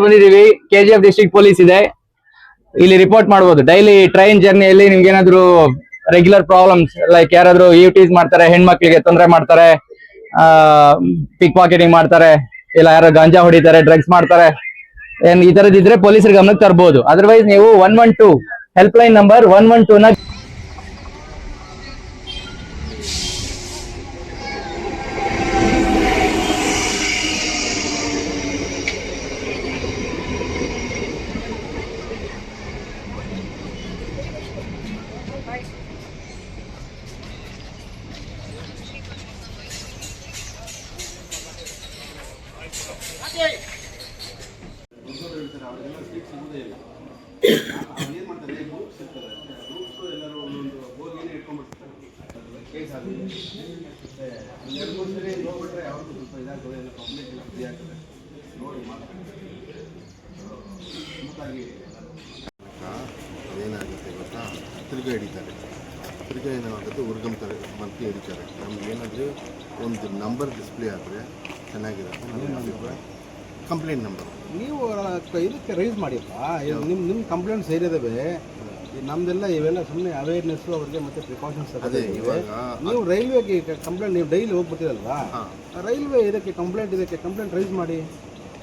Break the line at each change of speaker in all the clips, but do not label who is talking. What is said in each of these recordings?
ಬಂದಿದೀವಿ KGF district police ಇದೆ ಇಲ್ಲಿ ರಿಪೋರ್ಟ್ ಮಾಡಬಹುದು ಡೈಲಿ ಟ್ರೈನ್ ಜರ್ನಿಯಲ್ಲಿ ನಿಮ್ಗೆ ಏನಾದ್ರು ರೆಗ್ಯುಲರ್ ಪ್ರಾಬ್ಲಮ್ಸ್ ಲೈಕ್ ಯಾರಾದ್ರೂ ಯೂಟೀಸ್ ಮಾಡ್ತಾರೆ ಹೆಣ್ಮಕ್ಳಿಗೆ ತೊಂದರೆ ಮಾಡ್ತಾರೆ ಪಿಕ್ ಪಾಕೆಟಿಂಗ್ ಮಾಡ್ತಾರೆ ಇಲ್ಲ ಯಾರೋ ಗಾಂಜಾ ಹೊಡಿತಾರೆ ಡ್ರಗ್ಸ್ ಮಾಡ್ತಾರೆ ಈ ತರದಿದ್ರೆ ಪೊಲೀಸರ ಗಮನಕ್ಕೆ ತರಬಹುದು ಅದರ್ವೈಸ್ ನೀವು 112 ಹೆಲ್ಪ್ ಲೈನ್ ನಂಬರ್ 112 ನ
ಅದೇನಾಗುತ್ತೆ ಗೊತ್ತಾ ತಿರುಗಿ ಹಿಡಿತಾರೆ ತಿರುಗಿ ಏನಾಗುತ್ತೆ ಉರ್ಗಂತಾರೆ ಮಲ್ಕಿ ಹಿಡಿತಾರೆ ನಮ್ಗೆ ಏನಾದರೂ ಒಂದು ನಂಬರ್ ಡಿಸ್ಪ್ಲೇ ಆದರೆ ಚೆನ್ನಾಗಿರುತ್ತೆ ನಮ್ಮ ಕಂಪ್ಲೇಂಟ್ ನಂಬರ್
ನೀವು ಇದಕ್ಕೆ ರೈಸ್ ಮಾಡಿಪ್ಪ ನಿಮ್ಮ ಕಂಪ್ಲೇಂಟ್ಸ್ ಏನಿದಾವೆ ನಮ್ದೆಲ್ಲ ಇವೆಲ್ಲ ಸುಮ್ಮನೆ ಅವೇರ್ನೆಸ್ಸು ಅವ್ರಿಗೆ ಮತ್ತೆ ಪ್ರಿಕಾಷನ್ಸ್
ಅದೇ ಇವಾಗ
ನೀವು ರೈಲ್ವೆಗೆ ಕಂಪ್ಲೇಂಟ್ ನೀವು ಡೈಲಿ ಹೋಗ್ಬಿಟ್ಟಿರಲ್ವಾ ರೈಲ್ವೆ ಇದಕ್ಕೆ ಕಂಪ್ಲೇಂಟ್ ರೈಸ್ ಮಾಡಿ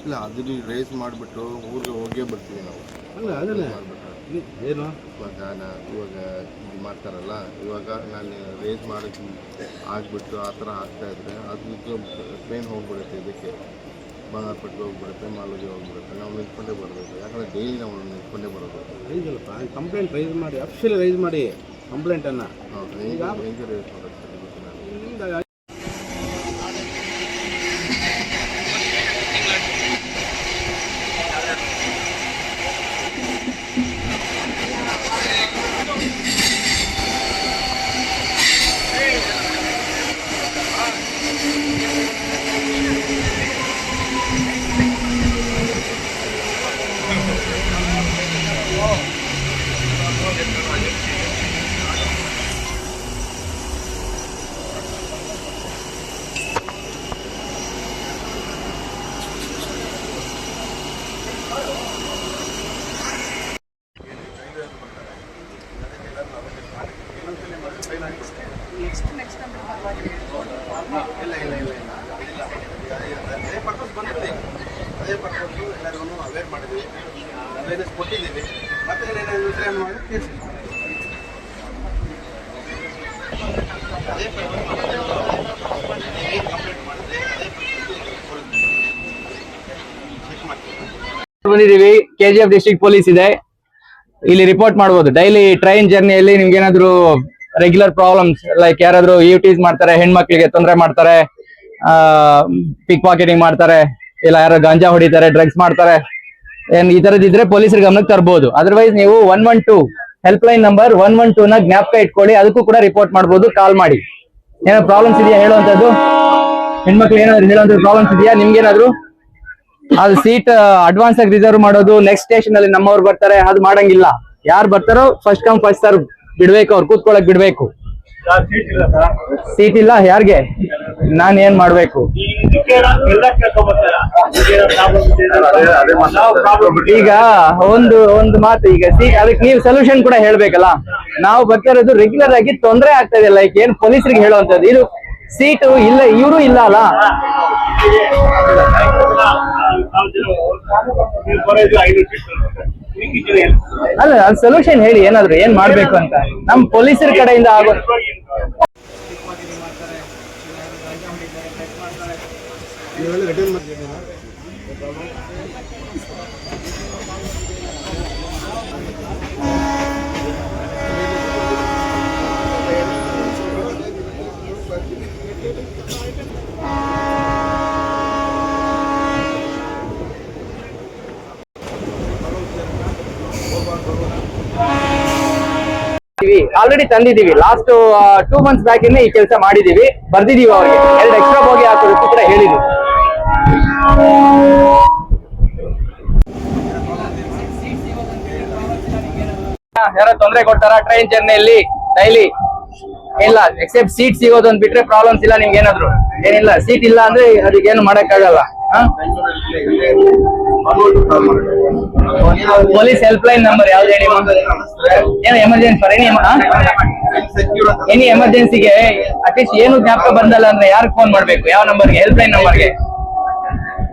ಇಲ್ಲ ಅದನ್ನು ರೈಸ್ ಮಾಡಿಬಿಟ್ಟು ಊರಿಗೆ ಹೋಗೇ ಬರ್ತೀವಿ ನಾವು
ಅಲ್ಲ ಅದನ್ನೇ ಏನು
ಇವಾಗ ಇದು ಮಾಡ್ತಾರಲ್ಲ ಇವಾಗ ನಾನು ರೇಸ್ ಮಾಡೋಕ್ಕೆ ಆಗಿಬಿಟ್ಟು ಆ ಥರ ಆಗ್ತಾಯಿದ್ರೆ ಅದಕ್ಕೆ ಟ್ರೈನ್ ಹೋಗ್ಬಿಡುತ್ತೆ ಇದಕ್ಕೆ ಬಂಗಾರಪೇಟೆಗೆ ಹೋಗ್ಬಿಡುತ್ತೆ ಮಾಲೂರಿಗೆ ಹೋಗ್ಬಿಡುತ್ತೆ ನಾವು ನಿಂತ್ಕೊಂಡೇ ಬರಬೇಕು ಯಾಕಂದರೆ ಡೈಲಿ ನಾವು ನಿಂತ್ಕೊಂಡೇ ಬರೋದು
ರೈಸ್ ಅಲ್ಲಪ್ಪ ಕಂಪ್ಲೇಂಟ್ ರೈಸ್ ಮಾಡಿ ಅಫಿಷಿಯಲಿ ರೈಸ್ ಮಾಡಿ ಕಂಪ್ಲೇಂಟನ್ನು
ಹೆಂಗೆ ರೈಸ್ ಮಾಡೋದು
ಅದೇ ಪರ್ಪಸ್ ಬಂದಿದೆ ಅದೇ ಪರ್ಪಸ್ಸು ಎಲ್ಲರಿಗೂ ಅವೇರ್ ಮಾಡಿದ್ವಿ ಅವೇರ್ನೆಸ್ ಕೊಟ್ಟಿದ್ದೀವಿ ಮತ್ತೆ ಏನೇನು ಮಾಡಿ ಕೇಸ್ ಅದೇ ಕಂಪ್ಲೇಂಟ್ ಮಾಡಿದ್ರೆ
ಬಂದಿದೀವಿ ಕೆಜಿಎಫ್ ಡಿಸ್ಟ್ರಿಕ್ಟ್ ಪೊಲೀಸ್ ಇದೆ ಇಲ್ಲಿ ರಿಪೋರ್ಟ್ ಮಾಡಬಹುದು ಡೈಲಿ ಟ್ರೈನ್ ಜರ್ನಿಯಲ್ಲಿ ನಿಮ್ಗೆ ಏನಾದ್ರು ರೆಗ್ಯುಲರ್ ಪ್ರಾಬ್ಲಮ್ಸ್ ಲೈಕ್ ಯಾರಾದ್ರೂ ಯೂಟೀಸ್ ಮಾಡ್ತಾರೆ ಹೆಣ್ಮಕ್ಳಿಗೆ ತೊಂದರೆ ಮಾಡ್ತಾರೆ ಪಿಕ್ ಪಾಕೆಟಿಂಗ್ ಮಾಡ್ತಾರೆ ಇಲ್ಲ ಯಾರೋ ಗಾಂಜಾ ಹೊಡಿತಾರೆ ಡ್ರಗ್ಸ್ ಮಾಡ್ತಾರೆ ಈ ತರದಿದ್ರೆ ಪೊಲೀಸರ ಗಮನಕ್ಕೆ ತರಬಹುದು ಅದರ್ವೈಸ್ ನೀವು 112 ಹೆಲ್ಪ್ ಲೈನ್ ನಂಬರ್ 112 ನ ಜ್ಞಾಪಕ ಇಟ್ಕೊಳ್ಳಿ ಅದಕ್ಕೂ ಕೂಡ ರಿಪೋರ್ಟ್ ಮಾಡಬಹುದು ಕಾಲ್ ಮಾಡಿ ಏನೋ ಪ್ರಾಬ್ಲಮ್ಸ್ ಇದೆಯಾ ಹೇಳುವಂತದ್ದು ಹೆಣ್ಮಕ್ಳು ಏನಾದ್ರು ಹೇಳುವಂತ ಪ್ರಾಬ್ಲಮ್ಸ್ ಇದೆಯಾ ನಿಮ್ಗೆ ಏನಾದ್ರು ಅದು ಸೀಟ್ ಅಡ್ವಾನ್ಸ್ ಆಗಿ ರಿಸರ್ವ್ ಮಾಡೋದು ನೆಕ್ಸ್ಟ್ ಸ್ಟೇಷನ್ ಅಲ್ಲಿ ನಮ್ಮವ್ರು ಬರ್ತಾರೆ ಅದು ಮಾಡಂಗಿಲ್ಲ ಯಾರು ಬರ್ತಾರೋ ಫಸ್ಟ್ ಕಮ್ ಫಸ್ಟ್ ಸರ್ವ್ ಬಿಡ್ಬೇಕು ಅವ್ರು ಕೂತ್ಕೊಳಕ್ ಬಿಡ್ಬೇಕು ಸೀಟ್ ಇಲ್ಲ ಯಾರ್ಗೆ ನಾನ್ ಏನ್ ಮಾಡ್ಬೇಕು ಈಗ ಒಂದು ಮಾತು ಈಗ ಸೀಟ್ ಅದಕ್ಕೆ ನೀವು ಸೊಲ್ಯೂಷನ್ ಕೂಡ ಹೇಳ್ಬೇಕಲ್ಲ ನಾವು ಬರ್ತಾ ಇರೋದು ರೆಗ್ಯುಲರ್ ಆಗಿ ತೊಂದರೆ ಆಗ್ತಾ ಇದೆ ಲೈಕ್ ಏನ್ ಪೊಲೀಸರಿಗೆ ಹೇಳುವಂತದ್ದು ಇದು ಸೀಟು ಇಲ್ಲ ಇವರು ಇಲ್ಲ ಅಲ್ಲ ಅಲ್ಲ ಅದು ಸೊಲ್ಯೂಷನ್ ಹೇಳಿ ಏನಾದ್ರು ಏನ್ ಮಾಡ್ಬೇಕು ಅಂತ ನಮ್ ಪೊಲೀಸರ ಕಡೆಯಿಂದ ಆಗೋ ಆಲ್ರೆಡಿ ತಂದಿದೀವಿ ಲಾಸ್ಟ್ 2 months ಬ್ಯಾಕ್ ಇಂದ ಈ ಕೆಲಸ ಮಾಡಿದೀವಿ ಬರ್ದಿದೀವಿ ಅವ್ರಿಗೆ 2 ಎಕ್ಸ್ಟ್ರಾ ಹೋಗಿ ಹಾಕೋದಕ್ಕೂ ಕೂಡ ಹೇಳಿದ್ವಿ ಯಾರ ತೊಂದರೆ ಕೊಡ್ತಾರ ಟ್ರೈನ್ ಜರ್ನಿಯಲ್ಲಿ ಡೈಲಿ ಇಲ್ಲ ಎಕ್ಸೆಪ್ಟ್ ಸೀಟ್ ಸಿಗೋದು ಅಂತ ಬಿಟ್ರೆ ಪ್ರಾಬ್ಲಮ್ಸ್ ಇಲ್ಲ ನಿಮ್ಗೆ ಏನಾದ್ರು ಏನಿಲ್ಲ ಸೀಟ್ ಇಲ್ಲ ಅಂದ್ರೆ ಅದಕ್ಕೇನು ಮಾಡಕ್ ಆಗಲ್ಲ ಪೊಲೀಸ್ ಹೆಲ್ಪ್ ಲೈನ್ ನಂಬರ್ ಯಾವ್ದು ಹೇಳಿ? ಏನು ಎಮರ್ಜೆನ್ಸಿ ಫಾರ್ ಎನಿ ಎಮರ್ಜೆನ್ಸಿಗೆ ಅಟ್ಲೀಸ್ಟ್ ಏನು ಜ್ಞಾಪಕ ಬಂದಲ್ಲ ಅಂದ್ರೆ ಯಾರು ಫೋನ್ ಮಾಡ್ಬೇಕು? ಯಾವ ನಂಬರ್ಗೆ? ಹೆಲ್ಪ್ ಲೈನ್ ನಂಬರ್ಗೆ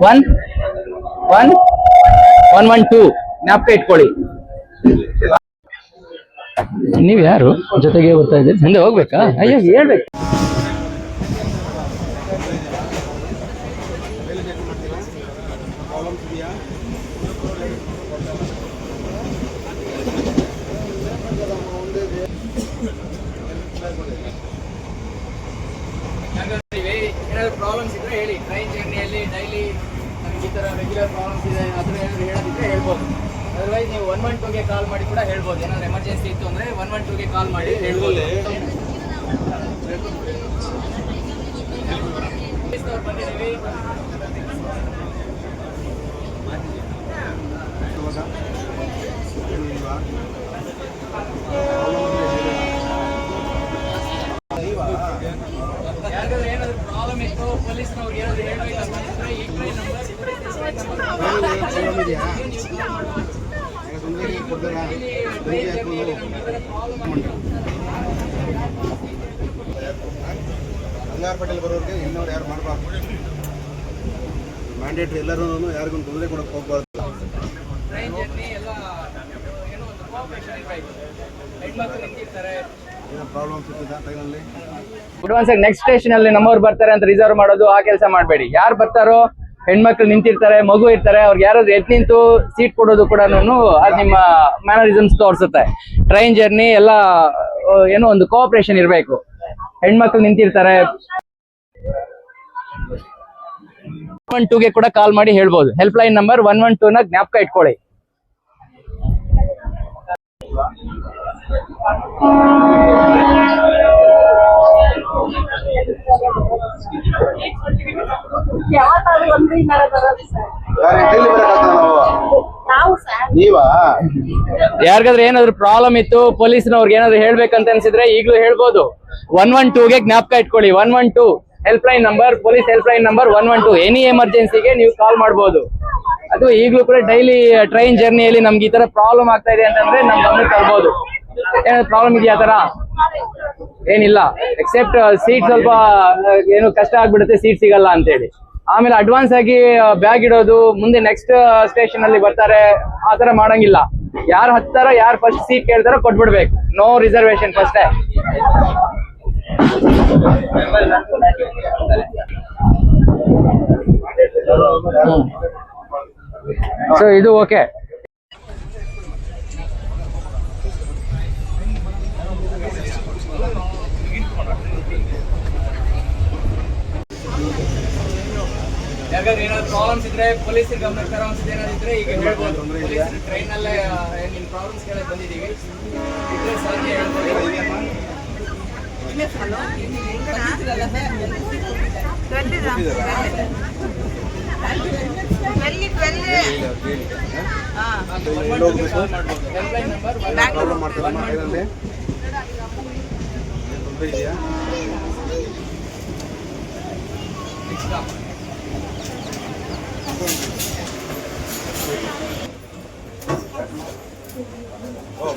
112 ಜ್ಞಾಪಕ ಇಟ್ಕೊಳ್ಳಿ. ನೀವ್ ಯಾರು ಜೊತೆಗೆ ಬರ್ತಾ ಇದ್ದೀರಿ? ಮುಂದೆ ಹೋಗ್ಬೇಕಾ? ಅಯ್ಯೋ ಹೇಳ್ಬೇಕು. ಏನಾದ್ರು ಪ್ರಾಬ್ಲಮ್ಸ್ ಇದ್ರೆ ಹೇಳಿ. ಟ್ರೈನ್ ಜರ್ನಿಯಲ್ಲಿ ಡೈಲಿ ನಮ್ಗೆ ಈ ತರ ರೆಗ್ಯುಲರ್ ಪ್ರಾಬ್ಲಮ್ಸ್ ಇದೆ ಅದ್ರ ಏನಾದ್ರು ಹೇಳೋದಿದ್ರೆ ಹೇಳ್ಬೋದು. ಅದರ್ವೈಸ್ ನೀವು 112ಗೆ ಕಾಲ್ ಮಾಡಿ ಕೂಡ ಹೇಳ್ಬೋದು. ಏನಾದ್ರು ಎಮರ್ಜೆನ್ಸಿ ಇತ್ತು ಅಂದ್ರೆ 112ಗೆ ಕಾಲ್ ಮಾಡಿ ಹೇಳ್ಬೋದು. ಬಂದಿದ್ದೀವಿ. ಯಾರಿಗಾದ್ರೂ ಏನಾದ್ರು ಪ್ರಾಬ್ಲಮ್ ಇತ್ತು, ಪೊಲೀಸ್ನವ್ರಿಗೆ ಏನಾದ್ರು ಹೇಳ್ಬೇಕಂತಂದ್ರೆ ಈ ಟ್ರೈನ್ ನಂಬರ್
ಬಂಗಾರ ಪಟೇಲ್ ಬರೋರಿಗೆ ಇನ್ನೊರು ಯಾರು ಮಾಡಬಾರ್ದು. ಮ್ಯಾಂಡೇಟ್ರಿ ಎಲ್ಲರೂ ಯಾರಿಗೂ ತೊಂದರೆ ಕೊಡಕ್ಕೆ ಹೋಗ್ಬಾರ್ದು.
ಟ್ರೈನ್ ಜರ್ನಿ ಎಲ್ಲ ಏನೋ ಒಂದು ಕೋಆಪರೇಷನ್ ಇರಬೇಕು. ಹೆಣ್ಮಕ್ಳು ನಿಂತಿರ್ತಾರೆ,
ಏನೋ ಪ್ರಾಬ್ಲಮ್ಸ್ ಇರ್ತದೆ ಟ್ರೈನಲ್ಲಿ.
ಅಡ್ವಾನ್ಸ್ ಆಗಿ ನೆಕ್ಸ್ಟ್ ಸ್ಟೇಷನ್ ಅಲ್ಲಿ ನಮ್ಮವ್ರು ಬರ್ತಾರೆ ಅಂತ ರಿಸರ್ವ್ ಮಾಡೋದು ಆ ಕೆಲಸ ಮಾಡಬೇಡಿ. ಯಾರು ಬರ್ತಾರೋ ಹೆಣ್ಮಕ್ಳು ನಿಂತಿರ್ತಾರೆ, ಮಗು ಇರ್ತಾರೆ, ಅವ್ರಿಗೆ ಯಾರಾದ್ರೂ ಎದ್ದು ನಿಂತು ಸೀಟ್ ಕೊಡೋದು ಕೂಡ ಅದು ನಿಮ್ಮ ಮ್ಯಾನರಿಸಮ್ಸ್ ತೋರಿಸುತ್ತೆ. ಟ್ರೈನ್ ಜರ್ನಿ ಎಲ್ಲ ಏನೋ ಒಂದು ಕೋಆಪರೇಷನ್ ಇರಬೇಕು. ಹೆಣ್ಮಕ್ಳು ನಿಂತಿರ್ತಾರೆ, 112ಗೆ ಕೂಡ ಕಾಲ್ ಮಾಡಿ ಹೇಳ್ಬೋದು. ಹೆಲ್ಪ್ ಲೈನ್ ನಂಬರ್ 112ನ ಜ್ಞಾಪಕ ಇಟ್ಕೊಳ್ಳಿ. ಯಾರಿಗಾದ್ರೂ ಏನಾದ್ರು ಪ್ರಾಬ್ಲಮ್ ಇತ್ತು, ಪೊಲೀಸ್ನವ್ರಿಗೆ ಏನಾದ್ರು ಹೇಳ್ಬೇಕಂತ ಅನ್ಸಿದ್ರೆ ಈಗಲೂ ಹೇಳ್ಬೋದು. 112ಗೆ ಜ್ಞಾಪಕ ಇಟ್ಕೊಳ್ಳಿ. 112 help line number, police help line number 112. Any ಎಮರ್ಜೆನ್ಸಿಗೆ ನೀವು ಕಾಲ್ ಮಾಡ್ಬೋದು. ಅದು ಈಗಲೂ ಕೂಡ ಡೈಲಿ ಟ್ರೈನ್ ಜರ್ನಿಯಲ್ಲಿ ನಮ್ಗೆ ಈ ತರ ಪ್ರಾಬ್ಲಮ್ ಆಗ್ತಾ ಇದೆ ಅಂತಂದ್ರೆ ನಮ್ ಗಮನಕ್ಕೆ ತರ್ಬೋದು. ಏನಾದ್ರು ಪ್ರಾಬ್ಲಮ್ ಇದೆಯಾ? ತರ ಏನಿಲ್ಲ, ಎಕ್ಸೆಪ್ಟ್ ಸೀಟ್ ಸ್ವಲ್ಪ ಏನು ಕಷ್ಟ ಆಗ್ಬಿಡುತ್ತೆ, ಸೀಟ್ ಸಿಗಲ್ಲ ಅಂತೇಳಿ. ಆಮೇಲೆ ಅಡ್ವಾನ್ಸ್ ಆಗಿ ಬ್ಯಾಗ್ ಇಡೋದು, ಮುಂದೆ ನೆಕ್ಸ್ಟ್ ಸ್ಟೇಷನ್ ಅಲ್ಲಿ ಬರ್ತಾರೆ, ಆ ತರ ಮಾಡಂಗಿಲ್ಲ. ಯಾರು ಹತ್ತಾರ, ಯಾರು ಫಸ್ಟ್ ಸೀಟ್ ಕೇಳ್ತಾರೋ ಕೊಟ್ಬಿಡ್ಬೇಕು. ನೋ ರಿಸರ್ವೇಶನ್ ಫಸ್ಟೇ. ಸೊ ಇದು ಓಕೆ. ಯಾಕಂದ್ರೆ ಏನಾದ್ರು ಪ್ರಾಬ್ಲಮ್ಸ್ ಇದ್ರೆ ಪೊಲೀಸ್ ಗಮನಕ್ಕೆ ತರೋ ಅನ್ಸಿದ್ರೆ ಏನಾದಿದ್ರೆ ಈಗ ಹೇಳ್ಬೋದು. ಪೊಲೀಸ್ ಟ್ರೈನ್ ನಲ್ಲೇ ನಿಮ್ ಪ್ರಾಬ್ಲಮ್ಸ್ ಕೇಳಕ್ ಬಂದಿದೀವಿ ಇದ್ರೆ ಸಾಧ್ಯ ಹೇಳ್ಬೋದು.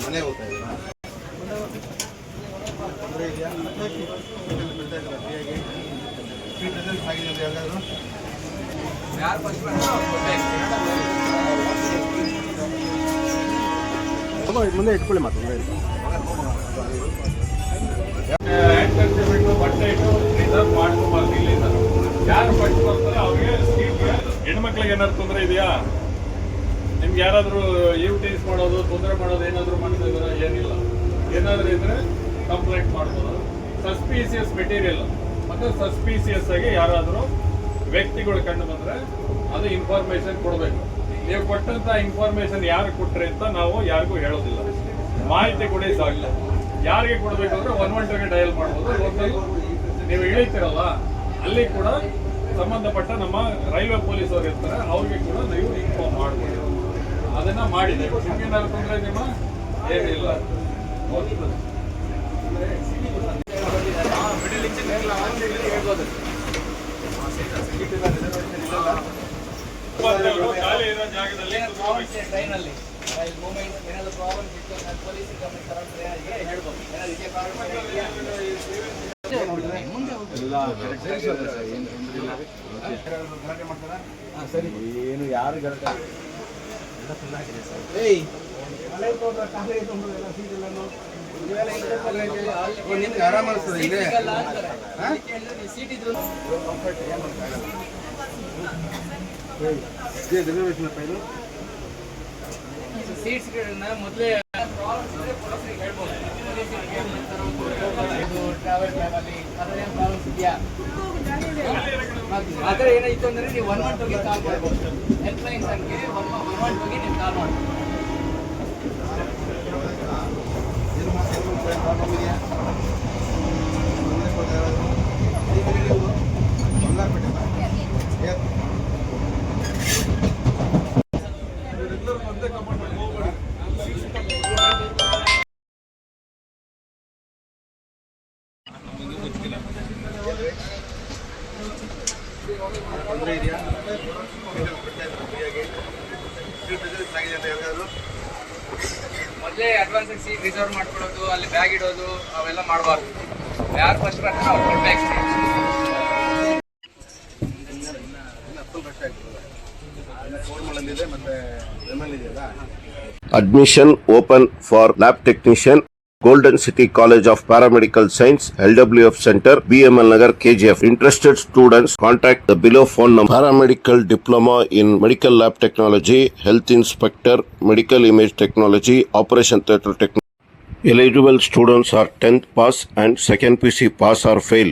ಮನೆ ಹೋಗ್ತಾ ಇದ್ದೀರಾ? ತೊಂದರೆ ಇದೆಯಾ? ಮುಂದೆ ಇಟ್ಕೊಳ್ಳಿ ಮಾತು.
ಬಟ್ಟೆ ಇಟ್ಟು ರಿಸರ್ವ್ ಮಾಡ್ಕೋಬಾರ್ದು. ಇಲ್ಲಿಂದ ಯಾರು ಫಸ್ಟ್ ಬರ್ತಾರೆ ಅವ್ರಿಗೆ ಸೀಟ್ಗೆ. ಹೆಣ್ಮಕ್ಳಿಗೆ ಏನಾದ್ರು ತೊಂದರೆ ಇದೆಯಾ? ನಿಮ್ಗೆ ಯಾರಾದ್ರೂ ಯೂಟಿಲೈಸ್ ಮಾಡೋದು, ತೊಂದರೆ ಮಾಡೋದು ಏನಾದ್ರು ಮಾಡ್ತಾ ಇದಾರ? ಏನಿಲ್ಲ. ಏನಾದ್ರು ಇದ್ರೆ ಕಂಪ್ಲೇಂಟ್ ಮಾಡ್ಬೋದು. ಸಸ್ಪೀಸಿಯಸ್ ಮೆಟೀರಿಯಲ್ ಮತ್ತೆ ಸಸ್ಪೀಸಿಯಸ್ ಆಗಿ ಯಾರಾದರೂ ವ್ಯಕ್ತಿಗಳು ಕಂಡು ಬಂದ್ರೆ ಅದು ಇನ್ಫಾರ್ಮೇಶನ್ ಕೊಡಬೇಕು. ನೀವು ಕೊಟ್ಟಂತ ಇನ್ಫಾರ್ಮೇಶನ್ ಯಾರು ಕೊಟ್ರಿ ಅಂತ ನಾವು ಯಾರಿಗೂ ಹೇಳೋದಿಲ್ಲ. ಮಾಹಿತಿ ಕೊಡಿ ಸಾಕು. ಯಾರಿಗೆ ಕೊಡಬೇಕು ಅಂದ್ರೆ 112ಗೆ ಡಯಲ್ ಮಾಡ್ಬೋದು. ಲೋಕಲ್ ನೀವು ಇಳಿತೀರಲ್ಲ ಅಲ್ಲಿ ಕೂಡ ಸಂಬಂಧಪಟ್ಟ ನಮ್ಮ ರೈಲ್ವೆ ಪೊಲೀಸ್ ಅವರು ಇರ್ತಾರೆ, ಅವ್ರಿಗೆ ಕೂಡ ನೀವು ಇನ್ಫಾರ್ಮ್ ಮಾಡ್ಬೋದು. ಅದನ್ನ ಮಾಡಿದ್ದೇವೆ. ನಿಮ್ಗೇನಾದ್ರು ತೊಂದರೆ ನಿಮ್ಮ ಏನಿಲ್ಲ. ಅವರು ಖಾಲಿ ಇರೋ ಜಾಗದಲ್ಲಿ
ಟ್ರೈನ್ ಅಲ್ಲಿ ಮೂವ್ಮೆಂಟ್ ಏನಾದ್ರು ಪ್ರಾಬ್ಲಮ್ ಇತ್ತು ನಾನು ಪೊಲೀಸ್ ಗಮನಕ್ಕೆ ತಗೊಂಡ್ರೆ ಹೇಳ್ಬೋದು ಏನಾದ್ರು ಇದೇ ಪ್ರಾಬ್ಲಮ್ ಇದೆಯಾ
ಸರಿ
ಏನು ಯಾರು ಗಲಾಟೆ
ಏಯ್ ಹಳೆ ತೋಟ ಕಾಲೇ ತೊಗೊಂಡ್ರೆಲ್ಲ ಸೀಟ್ ಎಲ್ಲಾನು ನಿಮ್ಗೆ ಆರಾಮ ಅನಿಸ್ತದೆ ಇದೆ
ಸೀಟ್ ಇದ್ರು
ಕಂಫರ್ಟ್ ಏನು ಮಾಡೋಕ್ಕಾಗಲ್ಲ ಇದೇ ರಿಸರ್ವೇಷನ್ ಅಪ್ಪ ಇದು
ಸೀಟ್ಸ್ ಮೊದಲೇ ಪ್ರಾಬ್ಲಮ್ಸ್ ಇದ್ರೆ ಪೊಲೀಸರಿಗೆ ಹೇಳ್ಬೋದು ಟ್ರಾವೆಲ್ ಟೈಮಲ್ಲಿ ಅದನ್ನೇನು ಪ್ರಾಬ್ಲಮ್ಸ್ ಇದೆಯಾ ಆ ಥರ ಏನಾಯಿತು ಅಂದರೆ ನೀವು 112ಗೆ ಕಾಲ್ ಮಾಡ್ಬೋದು ಹೆಲ್ಪ್ಲೈನ್ ಸಂಖ್ಯೆ 112ಗೆ ನೀವು ಕಾಲ್ ಮಾಡ್ಬೋದು
ಪ್ರಾಬ್ಲಮ್ ಇದೆಯಾ ಬಂಗಾರಪೇಟೆ ತೊಂದರೆ ಇದೆಯಾ
ಮೊದಲೇ ಅಡ್ವಾನ್ಸ್ ಸೀಟ್ ರಿಸರ್ವ್ ಮಾಡ್ಕೊಳ್ಳೋದು ಅಲ್ಲಿ ಬ್ಯಾಗ್ ಇಡೋದು ಅವೆಲ್ಲ ಮಾಡಬಾರ್ದು ಯಾರು ಫಸ್ಟ್ ಬರ್ತಾರೆ ಅವ್ರು ಕೊಡ್ಬೇಕು
ಫುಲ್ ರಶ್ ಆಗ್ತದೆ ಕೋರ್ಮಳಲ್ಲಿದೆ ಮತ್ತೆ ಎಮ್ಎಲ್ ಇದೆಯಲ್ಲ
Admission open for lab technician, Golden City College of Paramedical Science, LWF Center, BML Nagar, KGF. Interested students contact the below phone number. Paramedical Diploma in Medical Lab Technology, Health Inspector, Medical Image Technology, Operation Theatre Technology. Eligible students are 10th pass and second PC pass or fail.